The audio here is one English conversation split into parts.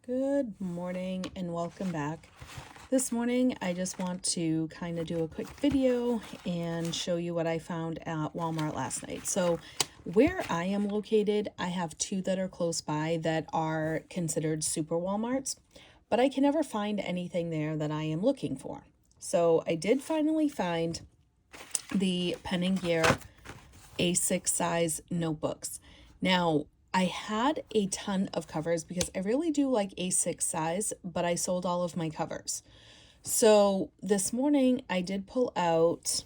Good morning and welcome back. This morning I just want to kind of do a quick video and show you what I found at Walmart last night. So where I am located, I have two that are close by that are considered super Walmarts, but I can never find anything there that I am looking for. So I did finally find the Pen & Gear A6 size notebooks. Now, I had a ton of covers because I really do like A6 size, but I sold all of my covers. So this morning I did pull out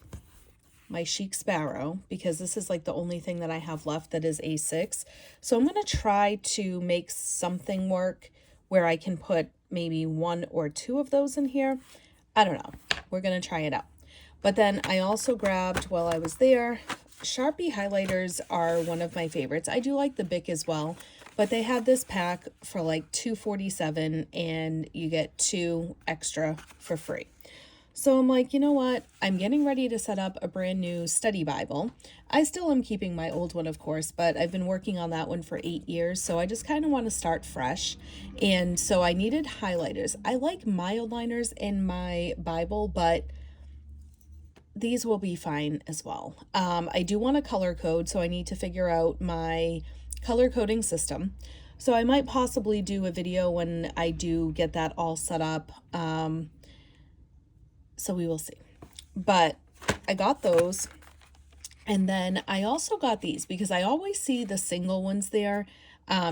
my Chic Sparrow because this is like the only thing that I have left that is A6. So I'm going to try to make something work where I can put maybe one or two of those in here. I don't know. We're going to try it out. But then I also grabbed, while I was there, Sharpie highlighters are one of my favorites. I do like the Bic as well, but they had this pack for like $2.47 and you get 2 extra for free. So I'm like, you know what? I'm getting ready to set up a brand new study Bible. I still am keeping my old one, of course, but I've been working on that one for 8 years. So I just kind of want to start fresh. And so I needed highlighters. I like mild liners in my Bible, but these will be fine as well. I do want a color code, so I need to figure out my color coding system. So I might possibly do a video when I do get that all set up. So we will see. But I got those. And then I also got these because I always see the single ones there.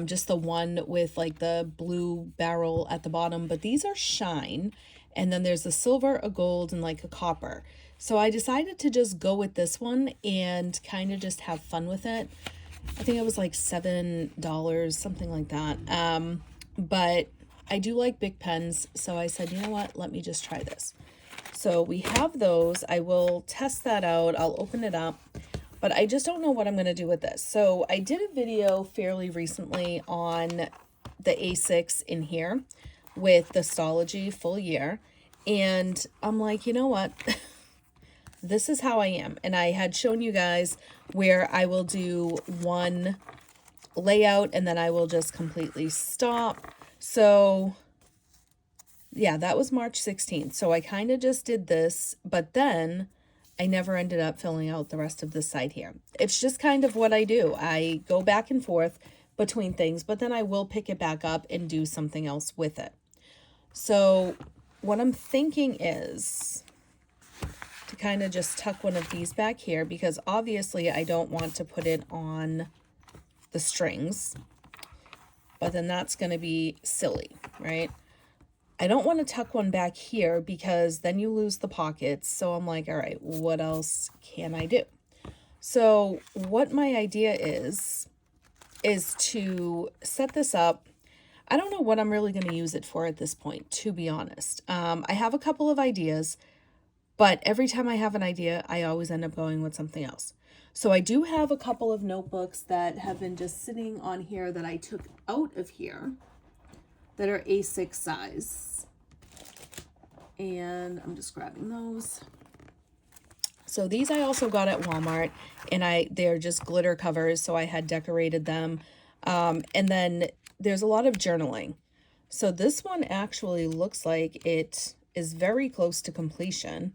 Just the one with like the blue barrel at the bottom. But these are shine. And then there's a silver, a gold, and like a copper. So I decided to just go with this one and kind of just have fun with it. I think it was like $7, something like that. But I do like big pens. So I said, you know what? Let me just try this. So we have those. I will test that out. I'll open it up. But I just don't know what I'm going to do with this. So I did a video fairly recently on the A6 in here with the Stology full year. And I'm like, you know what? This is how I am. And I had shown you guys where I will do one layout and then I will just completely stop. So yeah, that was March 16th. So I kind of just did this, but then I never ended up filling out the rest of this side here. It's just kind of what I do. I go back and forth between things, but then I will pick it back up and do something else with it. So what I'm thinking is to kind of just tuck one of these back here because obviously I don't want to put it on the strings, but then that's going to be silly, right? I don't want to tuck one back here because then you lose the pockets. So I'm like, all right, what else can I do? So what my idea is to set this up. I don't know what I'm really going to use it for at this point, to be honest. I have a couple of ideas, but every time I have an idea, I always end up going with something else. So I do have a couple of notebooks that have been just sitting on here that I took out of here that are A6 size. And I'm just grabbing those. So these I also got at Walmart, and they're just glitter covers, so I had decorated them. And then there's a lot of journaling. So this one actually looks like it is very close to completion.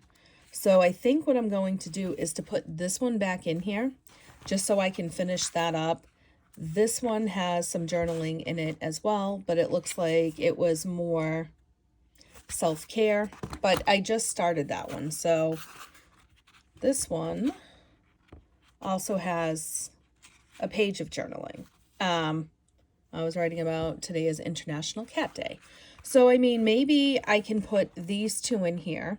So I think what I'm going to do is to put this one back in here just so I can finish that up. This one has some journaling in it as well, but it looks like it was more self-care, but I just started that one. So this one also has a page of journaling. I was writing about today is International Cat Day. So, I mean, maybe I can put these two in here.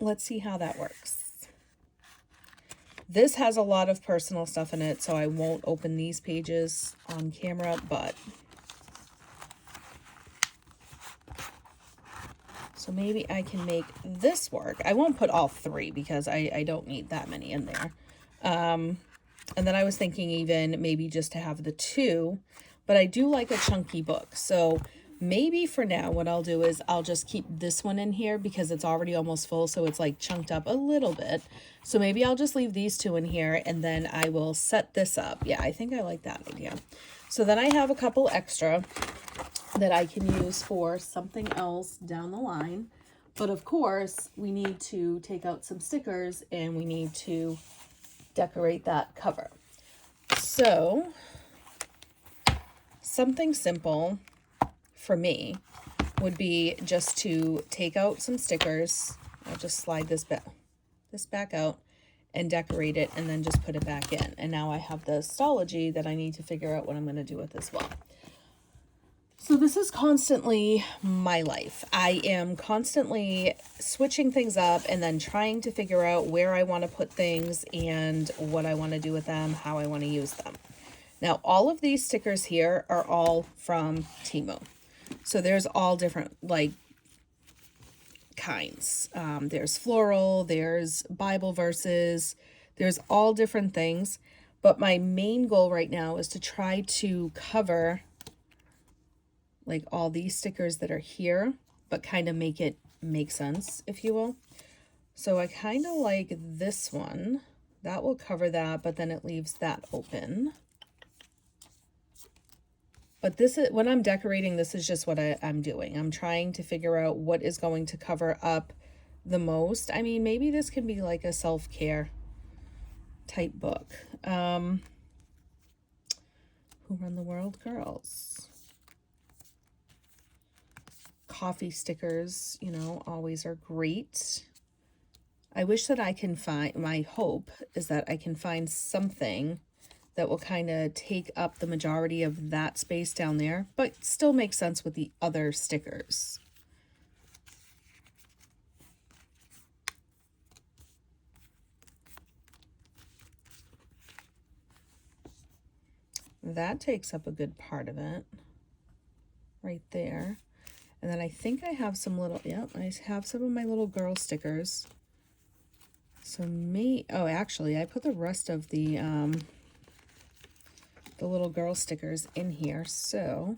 Let's see how that works. This has a lot of personal stuff in it, so I won't open these pages on camera, but so maybe I can make this work. I won't put all three because I don't need that many in there. And then I was thinking even maybe just to have the two, but I do like a chunky book. So maybe for now, what I'll do is I'll just keep this one in here because it's already almost full. So it's like chunked up a little bit. So maybe I'll just leave these two in here and then I will set this up. Yeah, I think I like that idea. So then I have a couple extra. that I can use for something else down the line. But of course, we need to take out some stickers and we need to decorate that cover. So, something simple for me would be just to take out some stickers. I'll just slide this back out and decorate it and then just put it back in. And now I have the stology that I need to figure out what I'm going to do with as well. So this is constantly my life. I am constantly switching things up and then trying to figure out where I want to put things and what I want to do with them, how I want to use them. Now, all of these stickers here are all from Temu. So there's all different, like, kinds. There's floral, there's Bible verses, there's all different things. But my main goal right now is to try to cover like all these stickers that are here, but kind of make it make sense, if you will. So I kind of like this one. That will cover that, but then it leaves that open. But this is, when I'm decorating, this is just what I'm doing. I'm trying to figure out what is going to cover up the most. I mean, maybe this can be like a self-care type book. Who Run the World Girls. Coffee stickers, you know, always are great. I wish that I can find, my hope is that I can find something that will kind of take up the majority of that space down there, but still make sense with the other stickers. That takes up a good part of it right there. And then I think I have some little, yep, I have some of my little girl stickers. So oh, actually, I put the rest of the little girl stickers in here. So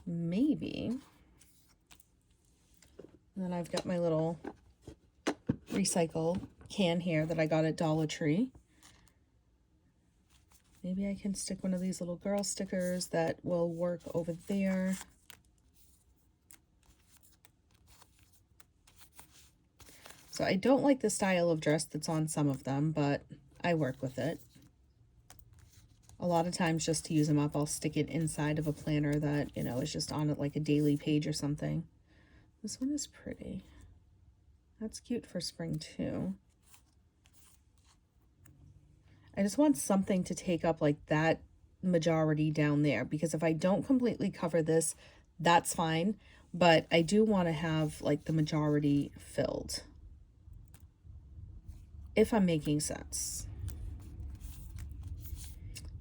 maybe, and then I've got my little recycle can here that I got at Dollar Tree. Maybe I can stick one of these little girl stickers that will work over there. So I don't like the style of dress that's on some of them, but I work with it. A lot of times just to use them up, I'll stick it inside of a planner that, you know, is just on it like a daily page or something. This one is pretty. That's cute for spring too. I just want something to take up like that majority down there, because if I don't completely cover this, that's fine. But I do want to have like the majority filled, if I'm making sense.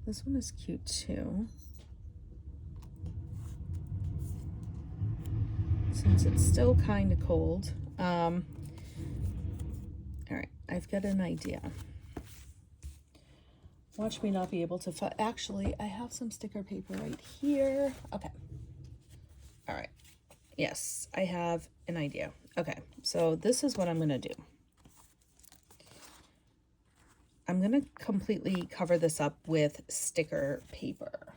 This one is cute too. Since it's still kind of cold. All right, I've got an idea. Watch me not be able to actually, I have some sticker paper right here. Okay. All right. Yes, I have an idea. Okay, so this is what I'm going to do. I'm going to completely cover this up with sticker paper.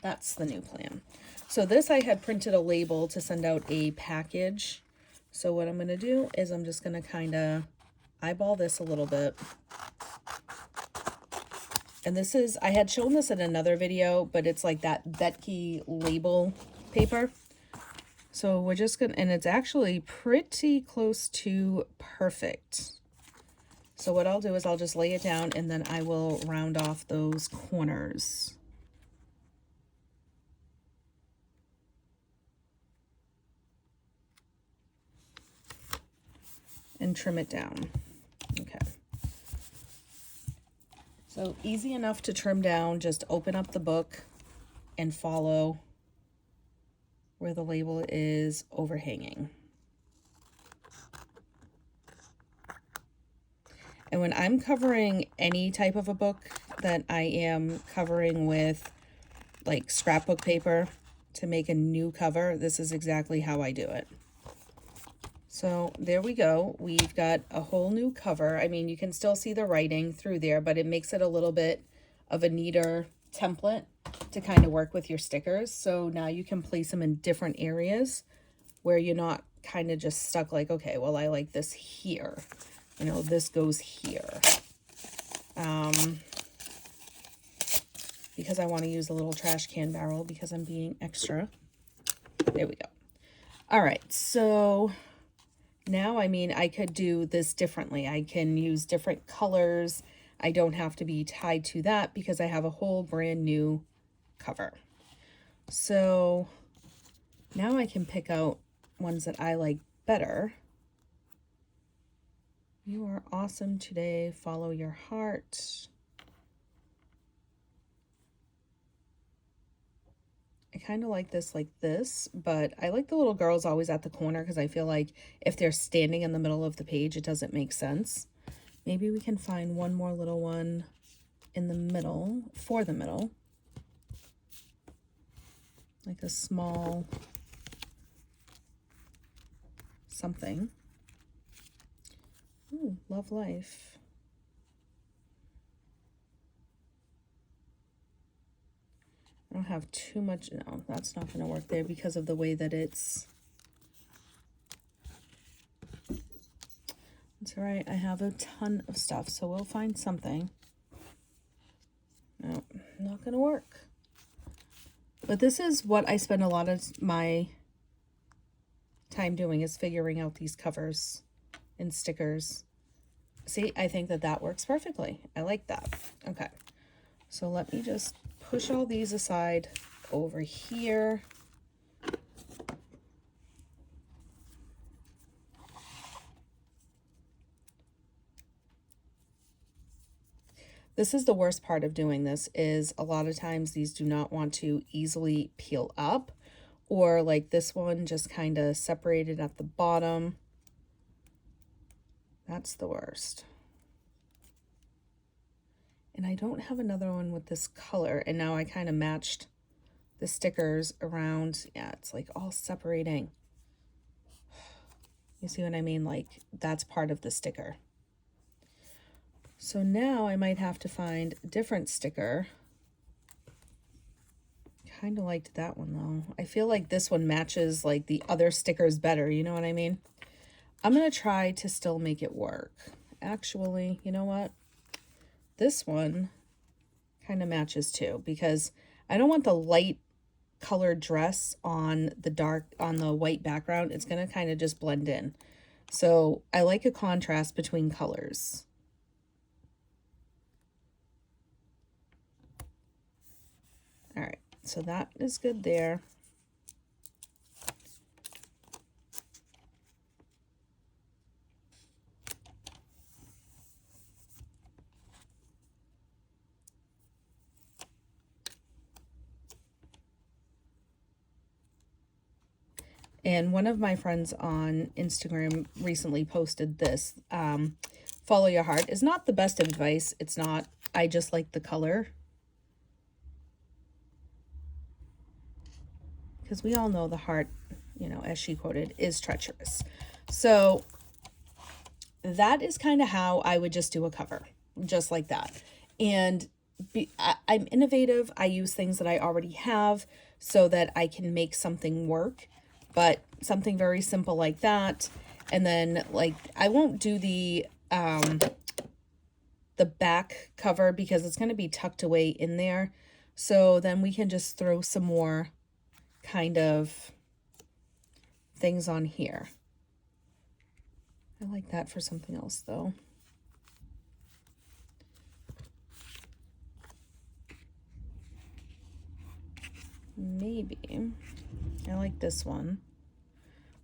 That's the new plan. So this, I had printed a label to send out a package. So what I'm going to do is I'm just going to kind of eyeball this a little bit. And this is, I had shown this in another video, but it's like that Betke label paper. So we're just going to, and it's actually pretty close to perfect. So what I'll do is I'll just lay it down and then I will round off those corners. And trim it down. Okay. So easy enough to trim down, just open up the book and follow where the label is overhanging. And when I'm covering any type of a book that I am covering with like scrapbook paper to make a new cover, this is exactly how I do it. So there we go. We've got a whole new cover. I mean, you can still see the writing through there, but it makes it a little bit of a neater template. to kind of work with your stickers. So now you can place them in different areas where you're not kind of just stuck like, okay, well, I like this here. You know, this goes here. Because I want to use a little trash can barrel because I'm being extra. There we go. All right, so now, I mean, I could do this differently. I can use different colors. I don't have to be tied to that because I have a whole brand new cover. So now I can pick out ones that I like better. You are awesome today. Follow your heart. I kind of like this, but I like the little girls always at the corner because I feel like if they're standing in the middle of the page, it doesn't make sense. Maybe we can find one more little one in the middle, for the middle. Like a small something. Ooh, love life. I don't have too much. No, that's not going to work there because of the way that it's. It's all right. I have a ton of stuff, so we'll find something. No, not going to work. But this is what I spend a lot of my time doing, is figuring out these covers and stickers. See, I think that that works perfectly. I like that. Okay. So let me just push all these aside over here. This is the worst part of doing this, is a lot of times these do not want to easily peel up, or like this one just kind of separated at the bottom. That's the worst. And I don't have another one with this color, and now I kind of matched the stickers around. Yeah, it's like all separating. You see what I mean? Like that's part of the sticker. So now I might have to find a different sticker. Kind of liked that one though. I feel like this one matches like the other stickers better, you know what I mean? I'm going to try to still make it work. Actually, you know what? This one kind of matches too, because I don't want the light colored dress on the white background. It's going to kind of just blend in. So I like a contrast between colors. All right, so that is good there. And one of my friends on Instagram recently posted this. Follow your heart is not the best advice. It's not. I just like the color. Because we all know the heart, you know, as she quoted, is treacherous. So that is kind of how I would just do a cover, just like that. And I'm innovative. I use things that I already have so that I can make something work, but something very simple like that. And then like, I won't do the back cover because it's going to be tucked away in there. So then we can just throw some more kind of things on here. I like that for something else though. Maybe. I like this one.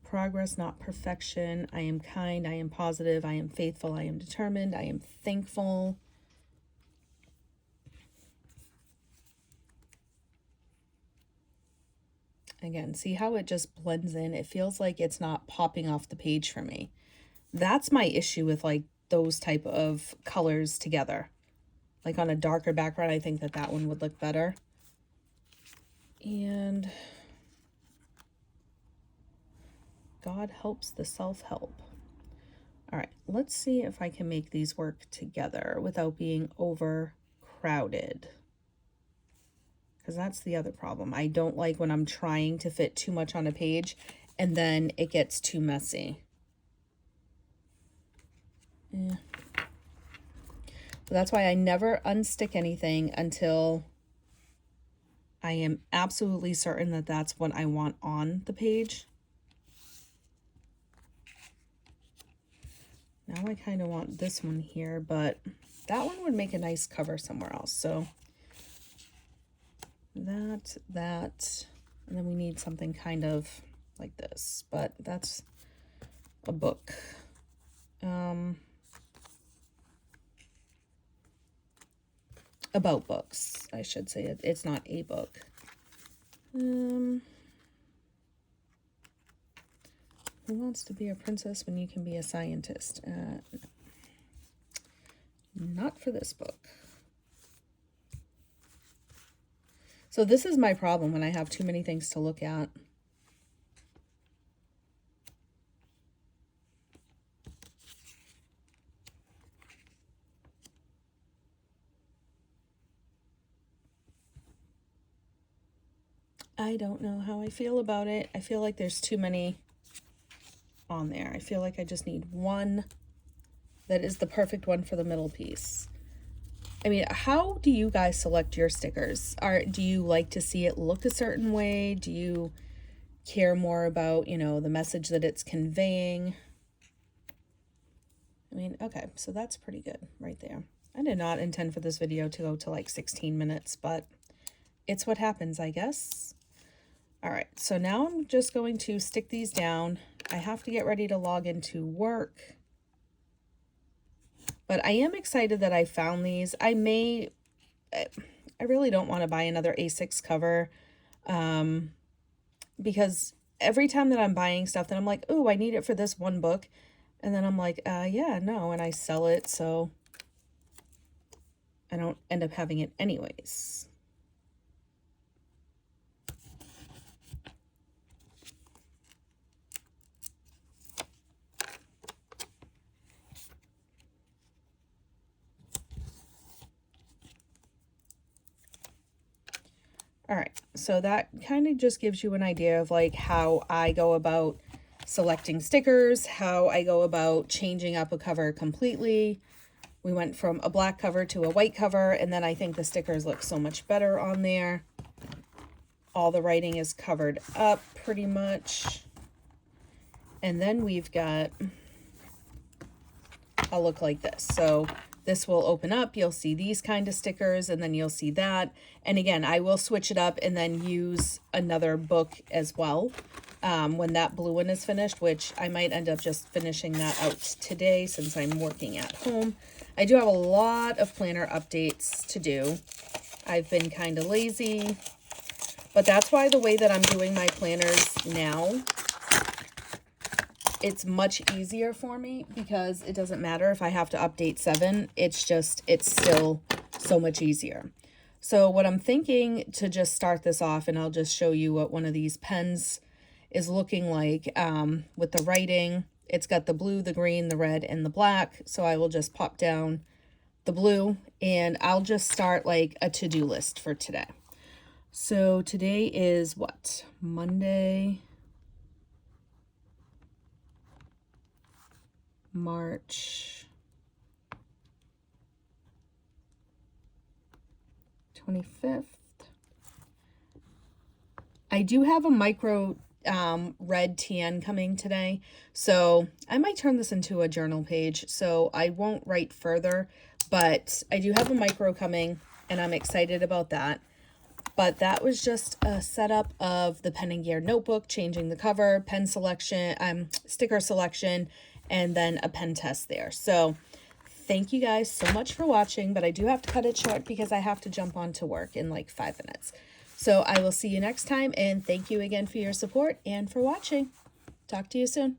Progress, not perfection. I am kind. I am positive. I am faithful. I am determined. I am thankful. Again, see how it just blends in? It feels like it's not popping off the page for me. That's my issue with like those type of colors together. Like on a darker background, I think that that one would look better. And God helps the self-help. All right, let's see if I can make these work together without being overcrowded. because that's the other problem. I don't like when I'm trying to fit too much on a page and then it gets too messy. Yeah. But that's why I never unstick anything until I am absolutely certain that that's what I want on the page. Now I kind of want this one here, but that one would make a nice cover somewhere else. So that, and then we need something kind of like this, but that's a book. About books, I should say. It's not a book. Who wants to be a princess when you can be a scientist? Not for this book. So this is my problem when I have too many things to look at. I don't know how I feel about it. I feel like there's too many on there. I feel like I just need one that is the perfect one for the middle piece. I mean, how do you guys select your stickers? Do you like to see it look a certain way? Do you care more about, you know, the message that it's conveying? I mean, okay, so that's pretty good right there. I did not intend for this video to go to like 16 minutes, but it's what happens, I guess. All right, so now I'm just going to stick these down. I have to get ready to log into work. But I am excited that I found these. I really don't want to buy another A6 cover because every time that I'm buying stuff, then I'm like, oh, I need it for this one book. And then I'm like, yeah, no, and I sell it, so I don't end up having it anyways. All right, so that kind of just gives you an idea of like how I go about selecting stickers, how I go about changing up a cover completely. We went from a black cover to a white cover, and then I think the stickers look so much better on there. All the writing is covered up pretty much. And then we've got a look like this. So this will open up, you'll see these kind of stickers, and then you'll see that. And again, I will switch it up and then use another book as well when that blue one is finished, which I might end up just finishing that out today since I'm working at home. I do have a lot of planner updates to do. I've been kind of lazy, but that's why the way that I'm doing my planners now, it's much easier for me because it doesn't matter if I have to update 7. It's still so much easier. So what I'm thinking to just start this off, and I'll just show you what one of these pens is looking like with the writing. It's got the blue, the green, the red, and the black. So I will just pop down the blue and I'll just start like a to-do list for today. So today is what? Monday, March 25th. I do have a micro red TN coming today, so I might turn this into a journal page, so I won't write further, but I do have a micro coming and I'm excited about that. But that was just a setup of the Pen and Gear notebook, changing the cover, pen selection, sticker selection, and then a pen test there. So thank you guys so much for watching, but I do have to cut it short because I have to jump on to work in like 5 minutes. So I will see you next time, and thank you again for your support and for watching. Talk to you soon.